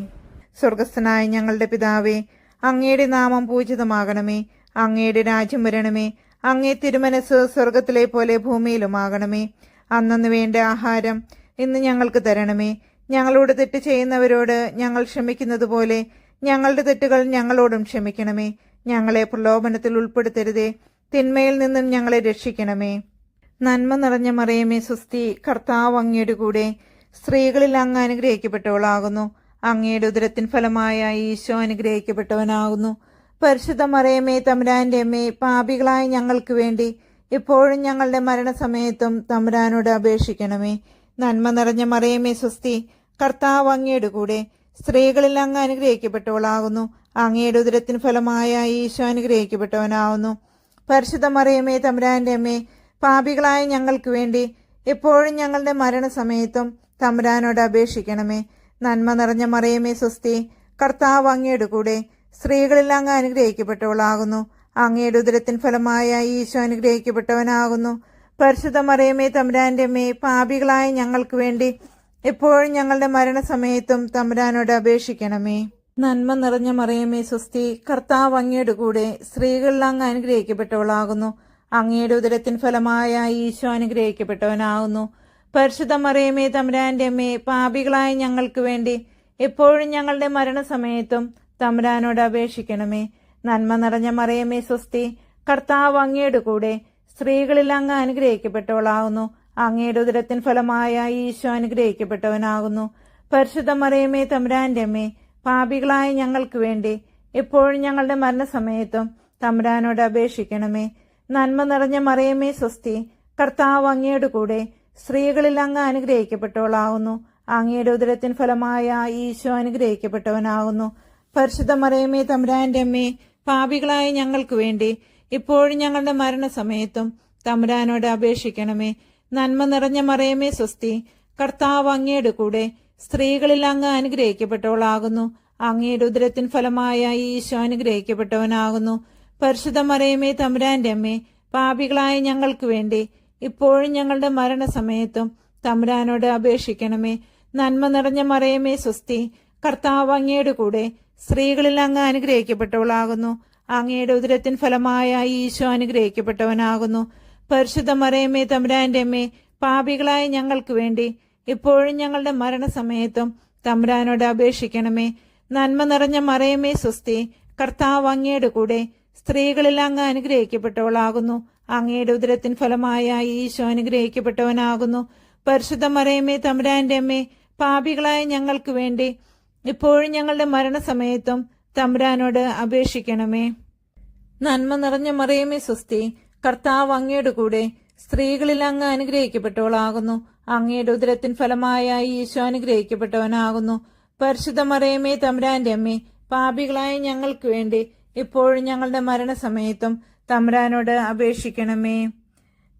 സ്വർഗസ്ഥനായ ഞങ്ങളുടെ പിതാവേ, അങ്ങയുടെ നാമം പൂജിതമാകണമേ. അങ്ങയുടെ രാജ്യം വരണമേ. അങ്ങേ തിരുമനസ് സ്വർഗത്തിലെ പോലെ ഭൂമിയിലുമാകണമേ. അന്നന്ന് വേണ്ട ആഹാരം ഇന്ന് ഞങ്ങൾക്ക് തരണമേ. ഞങ്ങളോട് തെറ്റ് ചെയ്യുന്നവരോട് ഞങ്ങൾ ക്ഷമിക്കുന്നത് പോലെ ഞങ്ങളുടെ തെറ്റുകൾ ഞങ്ങളോടും ക്ഷമിക്കണമേ. ഞങ്ങളെ പ്രലോഭനത്തിൽ ഉൾപ്പെടുത്തരുതേ, തിന്മയിൽ നിന്നും ഞങ്ങളെ രക്ഷിക്കണമേ. നന്മ നിറഞ്ഞ മറിയമേ സ്വസ്തി, കർത്താവ് അങ്ങയുടെ കൂടെ സ്ത്രീകളിൽ അങ്ങ് അനുഗ്രഹിക്കപ്പെട്ടവളാകുന്നു. അങ്ങയുടെ ഉദരത്തിൻ ഫലമായ ഈശോ അനുഗ്രഹിക്കപ്പെട്ടവനാകുന്നു. പരിശുദ്ധ മറിയമേ തമ്പുരാന്റെ അമ്മേ, പാപികളായ ഞങ്ങൾക്ക് വേണ്ടി ഇപ്പോഴും ഞങ്ങളുടെ മരണസമയത്തും തമ്പുരാനോട് അപേക്ഷിക്കണമേ. നന്മ നിറഞ്ഞ മറിയമേ സ്വസ്തി, കർത്താവ് അങ്ങയുടെ കൂടെ സ്ത്രീകളിൽ അങ്ങ് അനുഗ്രഹിക്കപ്പെട്ടവളാകുന്നു. അങ്ങയുടെ ഉദരത്തിൻ ഫലമായ ഈശോ അനുഗ്രഹിക്കപ്പെട്ടവനാകുന്നു. പരിശുദ്ധ മറിയമേ തമ്പുരാന്റെ അമ്മേ, പാപികളായ ഞങ്ങൾക്ക് വേണ്ടി എപ്പോഴും ഞങ്ങളുടെ മരണസമയത്തും തമ്പുരാനോട് അപേക്ഷിക്കണമേ. നന്മ നിറഞ്ഞ മറിയമേ സ്വസ്തി, കർത്താവ് അങ്ങയുടെ കൂടെ സ്ത്രീകളിൽ അങ്ങ് അനുഗ്രഹിക്കപ്പെട്ടവളാകുന്നു. അങ്ങയുടെ ഉദരത്തിൻ ഫലമായ ഈശോ അനുഗ്രഹിക്കപ്പെട്ടവനാകുന്നു. പരിശുദ്ധ മറിയമേ തമ്പുരാന്റെ അമ്മേ, പാപികളായ ഞങ്ങൾക്ക് വേണ്ടി എപ്പോഴും ഞങ്ങളുടെ മരണസമയത്തും തമ്പുരാനോട് അപേക്ഷിക്കണമേ. നന്മ നിറഞ്ഞ മറിയമേ സ്വസ്തി, കർത്താവ് അങ്ങയുടെ കൂടെ സ്ത്രീകളിൽ അങ്ങ് അനുഗ്രഹിക്കപ്പെട്ടവളാകുന്നു. അങ്ങയുടെ ഉദരത്തിൻ ഫലമായ ഈശോ അനുഗ്രഹിക്കപ്പെട്ടവനാകുന്നു. പരിശുദ്ധ മറിയമേ തമ്പുരാന്റെ അമ്മേ, പാപികളായ ഞങ്ങൾക്ക് വേണ്ടി എപ്പോഴും ഞങ്ങളുടെ മരണസമയത്തും തമ്പുരാനോട് അപേക്ഷിക്കണമേ. നന്മ നിറഞ്ഞ മറിയമേ സ്വസ്തി, കർത്താവ് അങ്ങയുടെ കൂടെ സ്ത്രീകളിൽ അങ്ങ് അനുഗ്രഹിക്കപ്പെട്ടവളാകുന്നു. അങ്ങയുടെ ഉദരത്തിൻ ഫലമായ ഈശോ അനുഗ്രഹിക്കപ്പെട്ടവനാകുന്നു. പരിശുദ്ധ മറിയമേ തമ്പുരാന്റെ അമ്മേ, പാപികളായ ഞങ്ങൾക്ക് വേണ്ടി എപ്പോഴും ഞങ്ങളുടെ മരണസമയത്തും തമ്പുരാനോട് അപേക്ഷിക്കണമേ. നന്മ നിറഞ്ഞ മറിയമേ സ്വസ്തി, കർത്താവ് അങ്ങയുടെ കൂടെ സ്ത്രീകളിൽ അങ്ങ് അനുഗ്രഹിക്കപ്പെട്ടവളാകുന്നു. അങ്ങയുടെ ഉദരത്തിൻ ഫലമായ ഈശോ അനുഗ്രഹിക്കപ്പെട്ടവനാകുന്നു. പരിശുദ്ധ മറിയമേ തമ്പുരാന്റെ അമ്മേ, പാപികളായ ഞങ്ങൾക്ക് വേണ്ടി ഇപ്പോഴും ഞങ്ങളുടെ മരണസമയത്തും തമ്പുരാനോട് അപേക്ഷിക്കണമേ. നന്മ നിറഞ്ഞ മറിയമേ സ്വസ്തി, കർത്താവ് അങ്ങയുടെ കൂടെ സ്ത്രീകളിൽ അങ്ങ് അനുഗ്രഹിക്കപ്പെട്ടവളാകുന്നു. അങ്ങയുടെ ഉദരത്തിൻ ഫലമായ ഈശോ അനുഗ്രഹിക്കപ്പെട്ടവനാകുന്നു. പരിശുദ്ധ മറിയമേ തമ്പുരാന്റെ അമ്മേ, പാപികളായ ഞങ്ങൾക്ക് വേണ്ടി ഇപ്പോഴും ഞങ്ങളുടെ മരണസമയത്തും തമ്പുരാനോട് അപേക്ഷിക്കണമേ. നന്മ നിറഞ്ഞ മറിയമേ സ്വസ്തി, കർത്താവ് അങ്ങയുടെ കൂടെ സ്ത്രീകളിൽ അങ്ങ് അനുഗ്രഹിക്കപ്പെട്ടവളാകുന്നു. അങ്ങയുടെ ഉദരത്തിൻ ഫലമായ ഈശോ അനുഗ്രഹിക്കപ്പെട്ടവനാകുന്നു. പരിശുദ്ധ മറിയമേ തമ്പുരാന്റെ അമ്മേ, പാപികളായ ഞങ്ങൾക്ക് വേണ്ടി ഇപ്പോഴും ഞങ്ങളുടെ മരണസമയത്തും തമ്പുരാനോട് അപേക്ഷിക്കണമേ. നന്മ നിറഞ്ഞ മറിയമേ സ്വസ്തി, കർത്താവ് അങ്ങയുടെ കൂടെ സ്ത്രീകളിൽ അങ്ങ് അനുഗ്രഹിക്കപ്പെട്ടവളാകുന്നു. അങ്ങയുടെ ഉദരത്തിൻ ഫലമായ ഈശോ അനുഗ്രഹിക്കപ്പെട്ടവനാകുന്നു. പരിശുദ്ധ മറിയമേ തമ്പുരാന്റെ അമ്മേ, പാപികളായ ഞങ്ങൾക്ക് വേണ്ടി ഇപ്പോഴും ഞങ്ങളുടെ മരണസമയത്തും തമ്പുരാനോട് അപേക്ഷിക്കണമേ. നന്മ നിറഞ്ഞ മറിയമേ സ്വസ്തി, കർത്താവ് അങ്ങയുടെ കൂടെ സ്ത്രീകളിൽ അങ്ങ് അനുഗ്രഹിക്കപ്പെട്ടവളാകുന്നു. അങ്ങയുടെ ഉദരത്തിൻ ഫലമായ ഈശോ അനുഗ്രഹിക്കപ്പെട്ടവനാകുന്നു. പരിശുദ്ധ മറിയമേ തമ്പുരാന്റെ അമ്മേ, പാപികളായ ഞങ്ങൾക്ക് വേണ്ടി ഇപ്പോഴും ഞങ്ങളുടെ മരണസമയത്തും തമ്പുരാനോട് അപേക്ഷിക്കണമേ.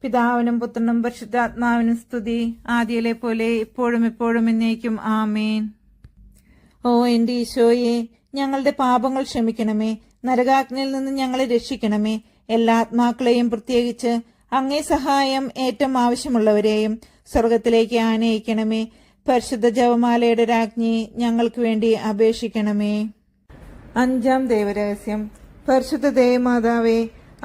പിതാവിനും പുത്രനും പരിശുദ്ധാത്മാവിനും സ്തുതി, ആദിയിലെ പോലെ ഇപ്പോഴും എപ്പോഴും എന്നേക്കും ആമേൻ. ഓ എന്റെ ഈശോയെ, ഞങ്ങളുടെ പാപങ്ങൾ ക്ഷമിക്കണമേ. നരകാഗ്നിയിൽ നിന്ന് ഞങ്ങളെ രക്ഷിക്കണമേ. എല്ലാ ആത്മാക്കളെയും, പ്രത്യേകിച്ച് അങ്ങേ സഹായം ഏറ്റവും ആവശ്യമുള്ളവരെയും സ്വർഗത്തിലേക്ക് ആനയിക്കണമേ. പരിശുദ്ധ ജപമാലയുടെ രാജ്ഞി ഞങ്ങൾക്ക് വേണ്ടി അപേക്ഷിക്കണമേ. 5-ാം ദേവരഹസ്യം. പരിശുദ്ധ ദേവമാതാവേ,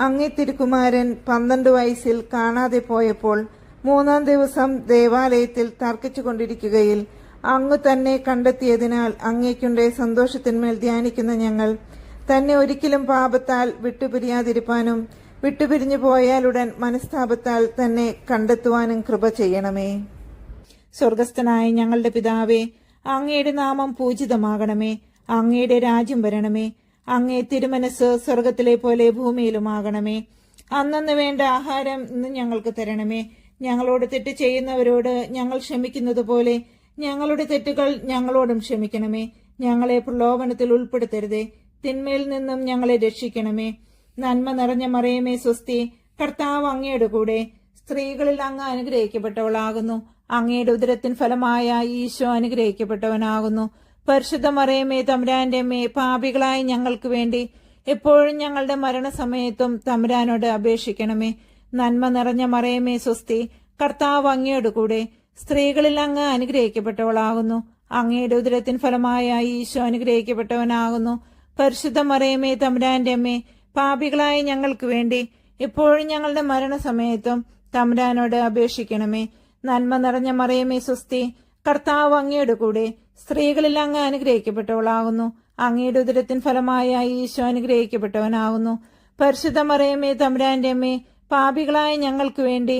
അങ്ങേ തിരുക്കുമാരൻ 12 വയസ്സിൽ കാണാതെ പോയപ്പോൾ 3-ാം ദിവസം ദേവാലയത്തിൽ തർക്കിച്ചു കൊണ്ടിരിക്കുകയിൽ അങ്ങ് തന്നെ കണ്ടെത്തിയതിനാൽ അങ്ങേക്കുണ്ടേ സന്തോഷത്തിന്മേൽ ധ്യാനിക്കുന്ന ഞങ്ങൾ തന്നെ ഒരിക്കലും പാപത്താൽ വിട്ടുപിരിയാതിരിപ്പാനും വിട്ടുപിരിഞ്ഞു പോയാലുടൻ മനസ്താപത്താൽ തന്നെ കണ്ടെത്തുവാനും കൃപ ചെയ്യണമേ. സ്വർഗസ്ഥനായ ഞങ്ങളുടെ പിതാവേ, അങ്ങയുടെ നാമം പൂജിതമാകണമേ. അങ്ങയുടെ രാജ്യം വരണമേ. അങ്ങേ തിരുമനസ് സ്വർഗത്തിലെ പോലെ ഭൂമിയിലുമാകണമേ. അന്നന്ന് വേണ്ട ആഹാരം ഇന്ന് ഞങ്ങൾക്ക് തരണമേ. ഞങ്ങളോട് തെറ്റ് ചെയ്യുന്നവരോട് ഞങ്ങൾ ക്ഷമിക്കുന്നത് പോലെ ഞങ്ങളുടെ തെറ്റുകൾ ഞങ്ങളോടും ക്ഷമിക്കണമേ. ഞങ്ങളെ പ്രലോഭനത്തിൽ ഉൾപ്പെടുത്തരുതേ, തിന്മയിൽ നിന്നും ഞങ്ങളെ രക്ഷിക്കണമേ. നന്മ നിറഞ്ഞ മറിയമേ സ്വസ്തി, കർത്താവ് അങ്ങയുടെ കൂടെ സ്ത്രീകളിൽ അങ്ങ് അനുഗ്രഹിക്കപ്പെട്ടവളാകുന്നു. അങ്ങയുടെ ഉദരത്തിൻ ഫലമായ ഈശോ അനുഗ്രഹിക്കപ്പെട്ടവനാകുന്നു. പരിശുദ്ധ മറിയമേ തമ്പുരാന്റെ അമ്മേ, പാപികളായ ഞങ്ങൾക്ക് വേണ്ടി എപ്പോഴും ഞങ്ങളുടെ മരണസമയത്തും തമ്പുരാനോട് അപേക്ഷിക്കണമേ. നന്മ നിറഞ്ഞ മറിയമേ സ്വസ്തി, കർത്താവ് അങ്ങയുടെ കൂടെ സ്ത്രീകളിൽ അങ്ങ് അനുഗ്രഹിക്കപ്പെട്ടവളാകുന്നു. അങ്ങയുടെ ഉദരത്തിൻ ഫലമായ ഈശോ അനുഗ്രഹിക്കപ്പെട്ടവനാകുന്നു. പരിശുദ്ധ മറിയമേ തമ്പുരാന്റെ അമ്മേ, പാപികളായ ഞങ്ങൾക്ക് വേണ്ടി എപ്പോഴും ഞങ്ങളുടെ മരണസമയത്തും തമ്പുരാനോട് അപേക്ഷിക്കണമേ. നന്മ നിറഞ്ഞ മറിയമേ സ്വസ്തി, കർത്താവ് അങ്ങയുടെ കൂടെ സ്ത്രീകളിൽ അങ്ങ് അനുഗ്രഹിക്കപ്പെട്ടവളാകുന്നു. അങ്ങയുടെ ഉദരത്തിൻ ഫലമായ ഈശോ അനുഗ്രഹിക്കപ്പെട്ടവനാകുന്നു. പരിശുദ്ധ മറിയമേ തമ്പുരാന്റെ അമ്മേ, പാപികളായ ഞങ്ങൾക്ക് വേണ്ടി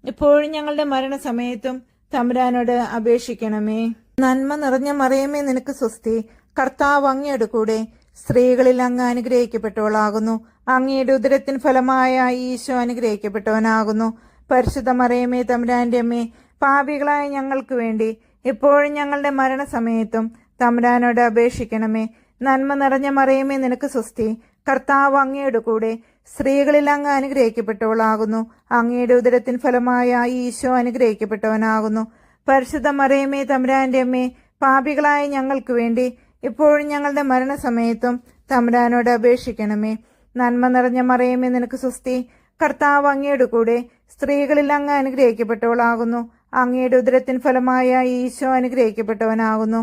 എപ്പോഴും ഞങ്ങളുടെ മരണസമയത്തും തമ്പുരാനോട് അപേക്ഷിക്കണമേ. നന്മ നിറഞ്ഞ മറിയമേ നിനക്ക് സ്വസ്തി, കർത്താവ് അങ്ങയുടെ കൂടെ സ്ത്രീകളിൽ അങ്ങ് അനുഗ്രഹിക്കപ്പെട്ടവളാകുന്നു. അങ്ങയുടെ ഉദരത്തിൻ ഫലമായ ഈശോ അനുഗ്രഹിക്കപ്പെട്ടവനാകുന്നു. പരിശുദ്ധ മറിയമേ തമ്പുരാന്റെ അമ്മേ, പാപികളായ ഞങ്ങൾക്ക് വേണ്ടി എപ്പോഴും ഞങ്ങളുടെ മരണസമയത്തും തമ്പുരാനോട് അപേക്ഷിക്കണമേ. നന്മ നിറഞ്ഞ മറിയമേ നിനക്ക് സ്വസ്തി, കർത്താവ് അങ്ങയുടെ കൂടെ സ്ത്രീകളിൽ അങ്ങ് അനുഗ്രഹിക്കപ്പെട്ടവളാകുന്നു. അങ്ങയുടെ ഉദരത്തിൻ ഫലമായ ഈശോ അനുഗ്രഹിക്കപ്പെട്ടവനാകുന്നു. പരിശുദ്ധ മറിയമേ തമ്പുരാന്റെ അമ്മേ, പാപികളായ ഞങ്ങൾക്ക് വേണ്ടി ഇപ്പോഴും ഞങ്ങളുടെ മരണസമയത്തും തമ്പുരാനോട് അപേക്ഷിക്കണമേ. നന്മ നിറഞ്ഞ മറിയമേ നിനക്ക് സ്വസ്തി, കർത്താവ് അങ്ങയുടെ കൂടെ സ്ത്രീകളിൽ അങ്ങ് അനുഗ്രഹിക്കപ്പെട്ടവളാകുന്നു. അങ്ങയുടെ ഉദരത്തിൻ ഫലമായ ഈശോ അനുഗ്രഹിക്കപ്പെട്ടവനാകുന്നു.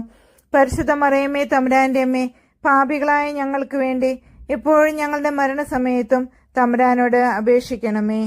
പരിശുദ്ധ മറിയമേ തമ്പുരാന്റെ അമ്മേ, പാപികളായ ഞങ്ങൾക്ക് വേണ്ടി എപ്പോഴും ഞങ്ങളുടെ മരണസമയത്തും തമ്പുരാനോട് അപേക്ഷിക്കണമേ.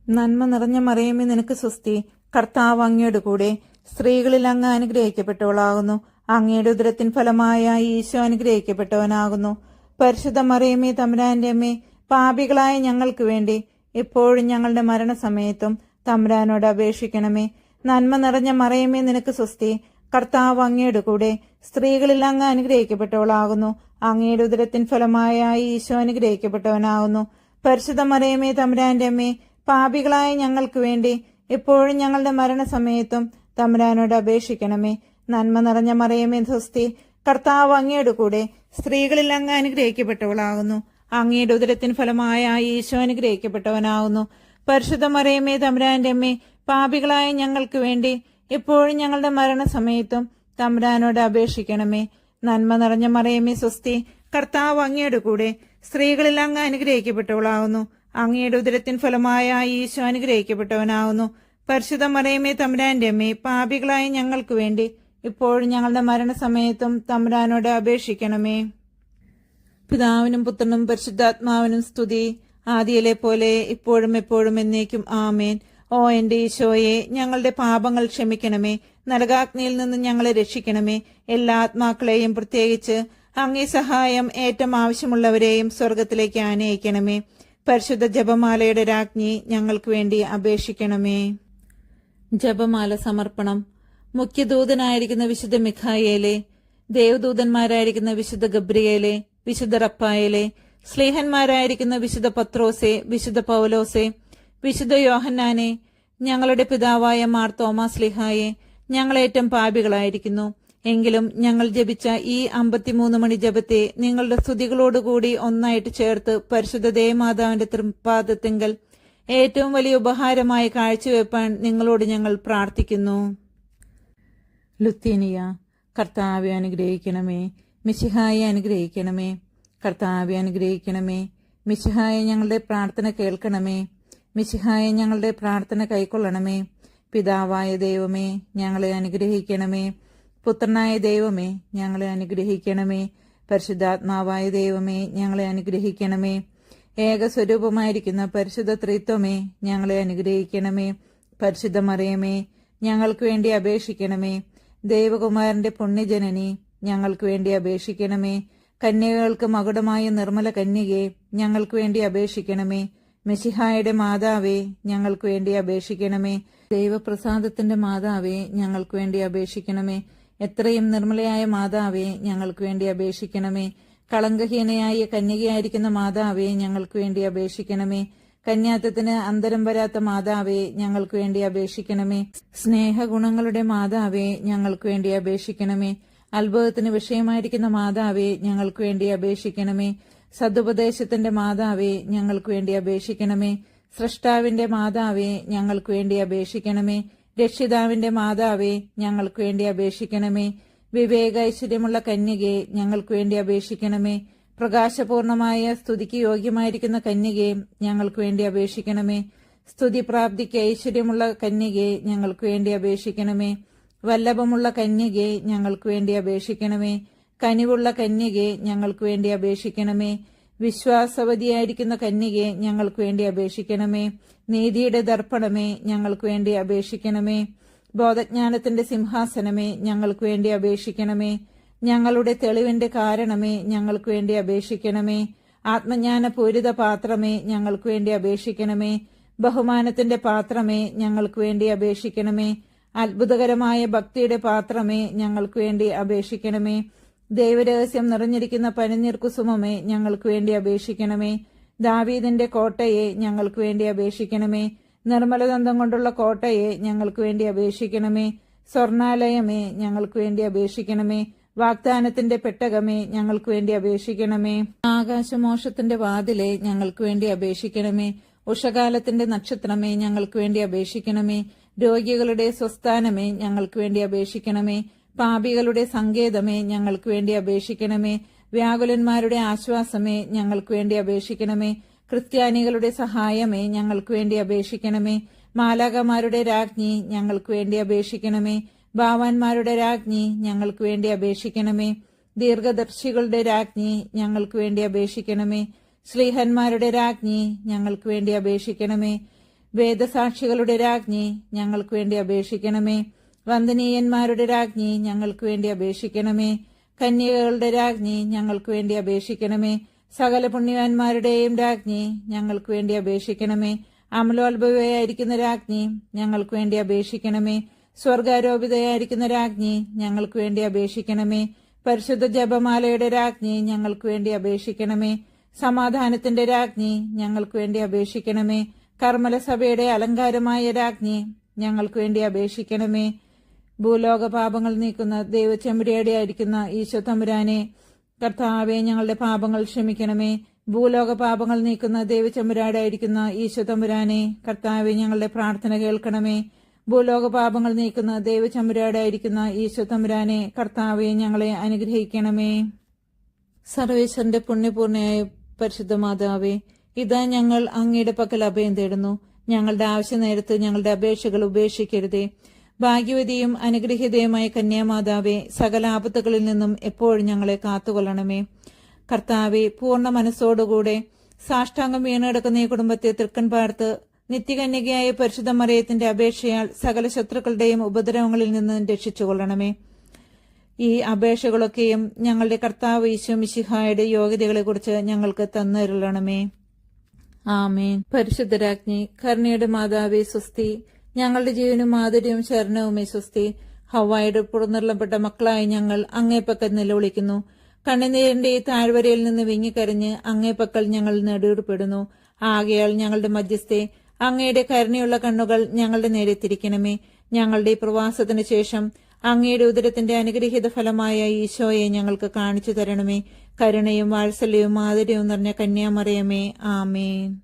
നന്മ നിറഞ്ഞ മറിയമേ നിനക്ക് സ്വസ്തി, കർത്താവ് അങ്ങയുടെ കൂടെ സ്ത്രീകളിൽ അങ്ങ് അനുഗ്രഹിക്കപ്പെട്ടവളാകുന്നു. അങ്ങയുടെ ഉദരത്തിൻ ഫലമായ ഈശോ അനുഗ്രഹിക്കപ്പെട്ടവനാകുന്നു. പരിശുദ്ധ മറിയമേ തമ്പുരാന്റെ അമ്മേ, പാപികളായ ഞങ്ങൾക്ക് വേണ്ടി എപ്പോഴും ഞങ്ങളുടെ മരണസമയത്തും തമ്പുരാനോട് അപേക്ഷിക്കണമേ. നന്മ നിറഞ്ഞ മറിയമേ നിനക്ക് സ്വസ്തി, കർത്താവ് അങ്ങയുടെ കൂടെ സ്ത്രീകളിൽ അങ്ങ് അനുഗ്രഹിക്കപ്പെട്ടവളാകുന്നു. അങ്ങയുടെ ഉദരത്തിൻ ഫലമായ ഈശോ അനുഗ്രഹിക്കപ്പെട്ടവനാകുന്നു. പരിശുദ്ധ മറിയമേ തമ്പുരാന്റെ അമ്മേ, പാപികളായ ഞങ്ങൾക്ക് വേണ്ടി എപ്പോഴും ഞങ്ങളുടെ മരണസമയത്തും തമ്പുരാനോട് അപേക്ഷിക്കണമേ. നന്മ നിറഞ്ഞ മറിയമേ സ്വസ്തി, കർത്താവ് അങ്ങയുടെ കൂടെ സ്ത്രീകളിൽ അങ്ങ് അനുഗ്രഹിക്കപ്പെട്ടവളാകുന്നു. അങ്ങയുടെ ഉദരത്തിൻ ഫലമായ ഈശോ അനുഗ്രഹിക്കപ്പെട്ടവനാകുന്നു. പരിശുദ്ധ മറിയമേ തമ്പുരാന്റെ അമ്മേ, പാപികളായ ഞങ്ങൾക്ക് വേണ്ടി എപ്പോഴും ഞങ്ങളുടെ മരണസമയത്തും തമ്പുരാനോട് അപേക്ഷിക്കണമേ. നന്മ നിറഞ്ഞ മറിയമേ സ്വസ്തി, കർത്താവ് അങ്ങയുടെ കൂടെ സ്ത്രീകളിൽ അങ്ങ് അനുഗ്രഹിക്കപ്പെട്ടവളാകുന്നു. അങ്ങയുടെ ഉദരത്തിൻ ഫലമായ ഈശോ അനുഗ്രഹിക്കപ്പെട്ടവനാകുന്നു. പരിശുദ്ധ മറിയമേ തമ്പുരാന്റെ അമ്മേ, പാപികളായ ഞങ്ങൾക്ക് വേണ്ടി ഇപ്പോഴും ഞങ്ങളുടെ മരണസമയത്തും തമ്പുരാനോട് അപേക്ഷിക്കണമേ. പിതാവിനും പുത്രനും പരിശുദ്ധാത്മാവിനും സ്തുതി, ആദിയിലെ പോലെ ഇപ്പോഴും എപ്പോഴും എന്നേക്കും ആമേൻ. ഓ എന്റെ ഈശോയെ, ഞങ്ങളുടെ പാപങ്ങൾ ക്ഷമിക്കണമേ. നരകാഗ്നിയിൽ നിന്ന് ഞങ്ങളെ രക്ഷിക്കണമേ. എല്ലാ ആത്മാക്കളെയും, പ്രത്യേകിച്ച് അങ്ങേ സഹായം ഏറ്റവും ആവശ്യമുള്ളവരെയും സ്വർഗത്തിലേക്ക് ആനയിക്കണമേ. പരിശുദ്ധ ജപമാലയുടെ രാജ്ഞി ഞങ്ങൾക്ക് വേണ്ടി അപേക്ഷിക്കണമേ. ജപമാല സമർപ്പണം. മുഖ്യദൂതനായിരിക്കുന്ന വിശുദ്ധ മിഖായേലെ, ദേവദൂതന്മാരായിരിക്കുന്ന വിശുദ്ധ ഗബ്രിയേലെ, വിശുദ്ധ റപ്പായേലെ, സ്ലീഹന്മാരായിരിക്കുന്ന വിശുദ്ധ പത്രോസെ, വിശുദ്ധ പൗലോസെ, വിശുദ്ധ യോഹന്നാനെ, ഞങ്ങളുടെ പിതാവായ മാർ തോമാ സ്ലീഹായെ, ഞങ്ങളേറ്റം പാപികളായിരിക്കുന്നു. എങ്കിലും ഞങ്ങൾ ജപിച്ച ഈ 53 മണി ജപത്തെ നിങ്ങളുടെ സ്തുതികളോടുകൂടി ഒന്നായിട്ട് ചേർത്ത് പരിശുദ്ധ ദേവമാതാവിന്റെ തൃപ്പാദത്തിങ്കൽ ഏറ്റവും വലിയ ഉപഹാരമായി കാഴ്ചവെപ്പാൻ നിങ്ങളോട് ഞങ്ങൾ പ്രാർത്ഥിക്കുന്നു. ലുത്തീനിയ. കർത്താവെ അനുഗ്രഹിക്കണമേ. മിശിഹായെ അനുഗ്രഹിക്കണമേ. കർത്താവെ അനുഗ്രഹിക്കണമേ. മിശിഹായെ ഞങ്ങളുടെ പ്രാർത്ഥന കേൾക്കണമേ. മിശിഹായെ ഞങ്ങളുടെ പ്രാർത്ഥന കൈക്കൊള്ളണമേ. പിതാവായ ദൈവമേ, ഞങ്ങളെ അനുഗ്രഹിക്കണമേ. പുത്രനായ ദൈവമേ, ഞങ്ങളെ അനുഗ്രഹിക്കണമേ. പരിശുദ്ധാത്മാവായ ദൈവമേ, ഞങ്ങളെ അനുഗ്രഹിക്കണമേ. ഏകസ്വരൂപമായിരിക്കുന്ന പരിശുദ്ധ ത്രിത്വമേ, ഞങ്ങളെ അനുഗ്രഹിക്കണമേ. പരിശുദ്ധ മറിയമേ, ഞങ്ങൾക്ക് വേണ്ടി അപേക്ഷിക്കണമേ. ദൈവകുമാരന്റെ പുണ്യജനനി, ഞങ്ങൾക്ക് വേണ്ടി അപേക്ഷിക്കണമേ. കന്യകൾക്ക് മകുടമായ നിർമ്മല കന്യകെ, ഞങ്ങൾക്ക് വേണ്ടി അപേക്ഷിക്കണമേ. മെശിഹായുടെ മാതാവേ, ഞങ്ങൾക്ക് വേണ്ടി അപേക്ഷിക്കണമേ. ദൈവപ്രസാദത്തിന്റെ മാതാവേ, ഞങ്ങൾക്ക് വേണ്ടി അപേക്ഷിക്കണമേ. എത്രയും നിർമ്മലയായ മാതാവേ, ഞങ്ങൾക്ക് വേണ്ടി അപേക്ഷിക്കണമേ. കളങ്കഹീനയായ കന്യകയായിരിക്കുന്ന മാതാവേ, ഞങ്ങൾക്ക് വേണ്ടി അപേക്ഷിക്കണമേ. കന്യാത്വത്തിന് അന്തരം വരാത്ത മാതാവേ, ഞങ്ങൾക്ക് വേണ്ടി അപേക്ഷിക്കണമേ. സ്നേഹഗുണങ്ങളുടെ മാതാവേ, ഞങ്ങൾക്ക് വേണ്ടി അപേക്ഷിക്കണമേ. അത്ഭുതത്തിന് വിഷയമായിരിക്കുന്ന മാതാവേ, ഞങ്ങൾക്ക് വേണ്ടി അപേക്ഷിക്കണമേ. സതുപദേശത്തിന്റെ മാതാവേ, ഞങ്ങൾക്ക് വേണ്ടി അപേക്ഷിക്കണമേ. സ്രഷ്ടാവിന്റെ മാതാവേ, ഞങ്ങൾക്ക് വേണ്ടി അപേക്ഷിക്കണമേ. രക്ഷിതാവിന്റെ മാതാവേ, ഞങ്ങൾക്ക് വേണ്ടി അപേക്ഷിക്കണമേ. വിവേക ഐശ്വര്യമുള്ള കന്യകെ, ഞങ്ങൾക്ക് വേണ്ടി അപേക്ഷിക്കണമേ. പ്രകാശപൂർണമായ സ്തുതിക്ക് യോഗ്യമായിരിക്കുന്ന കന്യകെ, ഞങ്ങൾക്ക് വേണ്ടി അപേക്ഷിക്കണമേ. സ്തുതി പ്രാപ്തിക്ക് ഐശ്വര്യമുള്ള കന്യകെ, ഞങ്ങൾക്ക് വേണ്ടി അപേക്ഷിക്കണമേ. വല്ലഭമുള്ള കന്യകെ, ഞങ്ങൾക്ക് വേണ്ടി അപേക്ഷിക്കണമേ. കനിവുള്ള കന്യകെ, ഞങ്ങൾക്ക് വേണ്ടി അപേക്ഷിക്കണമേ. വിശ്വാസവതിയായിരിക്കുന്ന കന്യകെ, ഞങ്ങൾക്ക് വേണ്ടി അപേക്ഷിക്കണമേ. നീതിയുടെ ദർപ്പണമേ, ഞങ്ങൾക്ക് വേണ്ടി അപേക്ഷിക്കണമേ. ബോധജ്ഞാനത്തിന്റെ സിംഹാസനമേ, ഞങ്ങൾക്ക് വേണ്ടി അപേക്ഷിക്കണമേ. ഞങ്ങളുടെ തെളിവിന്റെ കാരണമേ, ഞങ്ങൾക്ക് വേണ്ടി അപേക്ഷിക്കണമേ. ആത്മജ്ഞാനപൂരിത പാത്രമേ, ഞങ്ങൾക്ക് വേണ്ടി അപേക്ഷിക്കണമേ. ബഹുമാനത്തിന്റെ പാത്രമേ, ഞങ്ങൾക്ക് വേണ്ടി അപേക്ഷിക്കണമേ. അത്ഭുതകരമായ ഭക്തിയുടെ പാത്രമേ, ഞങ്ങൾക്ക് വേണ്ടി അപേക്ഷിക്കണമേ. ദൈവരഹസ്യം നിറഞ്ഞിരിക്കുന്ന പനിനീർ കുസുമമേ, ഞങ്ങൾക്ക് വേണ്ടി അപേക്ഷിക്കണമേ. ദാവീദിന്റെ കോട്ടയെ, ഞങ്ങൾക്ക് വേണ്ടി അപേക്ഷിക്കണമേ. നിർമ്മലദന്തം കൊണ്ടുള്ള കോട്ടയെ, ഞങ്ങൾക്ക് വേണ്ടി അപേക്ഷിക്കണമേ. സ്വർണാലയമേ, ഞങ്ങൾക്ക് വേണ്ടി അപേക്ഷിക്കണമേ. വാഗ്ദാനത്തിന്റെ പെട്ടകമേ, ഞങ്ങൾക്ക് വേണ്ടി അപേക്ഷിക്കണമേ. ആകാശമോക്ഷത്തിന്റെ വാതിലെ, ഞങ്ങൾക്ക് വേണ്ടി അപേക്ഷിക്കണമേ. ഉഷകാലത്തിന്റെ നക്ഷത്രമേ, ഞങ്ങൾക്ക് വേണ്ടി അപേക്ഷിക്കണമേ. രോഗികളുടെ സ്വസ്ഥാനമേ, ഞങ്ങൾക്ക് വേണ്ടി അപേക്ഷിക്കണമേ. പാപികളുടെ സങ്കേതമേ, ഞങ്ങൾക്ക് വേണ്ടി അപേക്ഷിക്കണമേ. വ്യാകുലന്മാരുടെ ആശ്വാസമേ, ഞങ്ങൾക്ക് വേണ്ടി അപേക്ഷിക്കണമേ. ക്രിസ്ത്യാനികളുടെ സഹായമേ, ഞങ്ങൾക്ക് വേണ്ടി അപേക്ഷിക്കണമേ. മാലാകമാരുടെ രാജ്ഞി, ഞങ്ങൾക്ക് വേണ്ടി അപേക്ഷിക്കണമേ. ഭാവാന്മാരുടെ രാജ്ഞി, ഞങ്ങൾക്ക് വേണ്ടി അപേക്ഷിക്കണമേ. ദീർഘദർശികളുടെ രാജ്ഞി, ഞങ്ങൾക്ക് വേണ്ടി അപേക്ഷിക്കണമേ. ശ്ലീഹന്മാരുടെ രാജ്ഞി, ഞങ്ങൾക്ക് വേണ്ടി അപേക്ഷിക്കണമേ. വേദസാക്ഷികളുടെ രാജ്ഞി, ഞങ്ങൾക്ക് വേണ്ടി അപേക്ഷിക്കണമേ. വന്ദനീയന്മാരുടെ രാജ്ഞി, ഞങ്ങൾക്ക് വേണ്ടി അപേക്ഷിക്കണമേ. കന്യകകളുടെ രാജ്ഞി, ഞങ്ങൾക്ക് വേണ്ടി അപേക്ഷിക്കണമേ. സകല പുണ്യവാന്മാരുടെയും രാജ്ഞി, ഞങ്ങൾക്ക് വേണ്ടി അപേക്ഷിക്കണമേ. അമലോത്ഭവയായിരിക്കുന്ന രാജ്ഞി, ഞങ്ങൾക്ക് വേണ്ടി അപേക്ഷിക്കണമേ. സ്വർഗാരോപിതയായിരിക്കുന്ന രാജ്ഞി, ഞങ്ങൾക്ക് വേണ്ടി അപേക്ഷിക്കണമേ. പരിശുദ്ധ ജപമാലയുടെ രാജ്ഞി, ഞങ്ങൾക്ക് വേണ്ടി അപേക്ഷിക്കണമേ. സമാധാനത്തിന്റെ രാജ്ഞി, ഞങ്ങൾക്ക് വേണ്ടി അപേക്ഷിക്കണമേ. കർമ്മലസഭയുടെ അലങ്കാരമായ രാജ്ഞി, ഞങ്ങൾക്ക് വേണ്ടി അപേക്ഷിക്കണമേ. ഭൂലോക പാപങ്ങൾ നീക്കുന്ന ദൈവചെമ്പുരാടിയായിരിക്കുന്ന ഈശോ തമ്പുരാനെ, കർത്താവെ, ഞങ്ങളുടെ പാപങ്ങൾ ക്ഷമിക്കണമേ. ഭൂലോക പാപങ്ങൾ നീക്കുന്ന ദൈവചെമ്പുരാടായിരിക്കുന്ന ഈശോ തമ്പുരാനെ, കർത്താവെ, ഞങ്ങളുടെ പ്രാർത്ഥന കേൾക്കണമേ. ഭൂലോക പാപങ്ങൾ നീക്കുന്ന ദൈവചെമ്പുരാടായിരിക്കുന്ന ഈശോ തമ്പുരാനെ, കർത്താവെ, ഞങ്ങളെ അനുഗ്രഹിക്കണമേ. സർവേശ്വരന്റെ പുണ്യപൂർണയായ പരിശുദ്ധ മാതാവേ, ഇതാ ഞങ്ങൾ അങ്ങയുടെ പക്കൽ അഭയം തേടുന്നു. ഞങ്ങളുടെ ആവശ്യ നേരത്ത് ഞങ്ങളുടെ അപേക്ഷകൾ ഉപേക്ഷിക്കരുതേ. ഭാഗ്യവതിയും അനുഗ്രഹീതയുമായ കന്യാമാതാവേ, സകല ആപത്തുകളിൽ നിന്നും എപ്പോഴും ഞങ്ങളെ കാത്തുകൊള്ളണമേ. കർത്താവെ, പൂർണ്ണ മനസ്സോടുകൂടെ സാഷ്ടാംഗം വീണെടുക്കുന്ന ഈ കുടുംബത്തെ തൃക്കൺ പാർത്ത് നിത്യകന്യകയായ പരിശുദ്ധ മറിയത്തിന്റെ അപേക്ഷയാൽ സകല ശത്രുക്കളുടെയും ഉപദ്രവങ്ങളിൽ നിന്ന് രക്ഷിച്ചുകൊള്ളണമേ. ഈ അപേക്ഷകളൊക്കെയും ഞങ്ങളുടെ കർത്താവ് ഈശോ മിശിഹായുടെ യോഗ്യതകളെക്കുറിച്ച് ഞങ്ങൾക്ക് തന്നരുളണമേ. ആമേൻ. പരിശുദ്ധരാജ്ഞി, കരുണയുടെ മാതാവേ സ്വസ്തി. ഞങ്ങളുടെ ജീവനും മാധുര്യവും ശരണവുമേ സ്വസ്തി. ഹവ്വായുടെ പുറന്നിറളപ്പെട്ട മക്കളായി ഞങ്ങൾ അങ്ങേപ്പക്കൽ നിലവിളിക്കുന്നു. കണ്ണുനീരിന്റെ ഈ താഴ്വരയിൽ നിന്ന് വിങ്ങിക്കരഞ്ഞ് അങ്ങേപ്പക്കൽ ഞങ്ങൾ നെടുവിടുപ്പെടുന്നു. ആകയാൽ ഞങ്ങളുടെ മധ്യസ്ഥെ, അങ്ങയുടെ കരുണയുള്ള കണ്ണുകൾ ഞങ്ങളുടെ നേരെ തിരിക്കണമേ. ഞങ്ങളുടെ ഈ പ്രവാസത്തിന് ശേഷം അങ്ങയുടെ ഉദരത്തിന്റെ അനുഗ്രഹീത ഫലമായ ഈശോയെ ഞങ്ങൾക്ക് കാണിച്ചു തരണമേ. കരുണയും വാത്സല്യവും മാധുര്യവും നിറഞ്ഞ കന്യാമറിയമേ, ആമേൻ.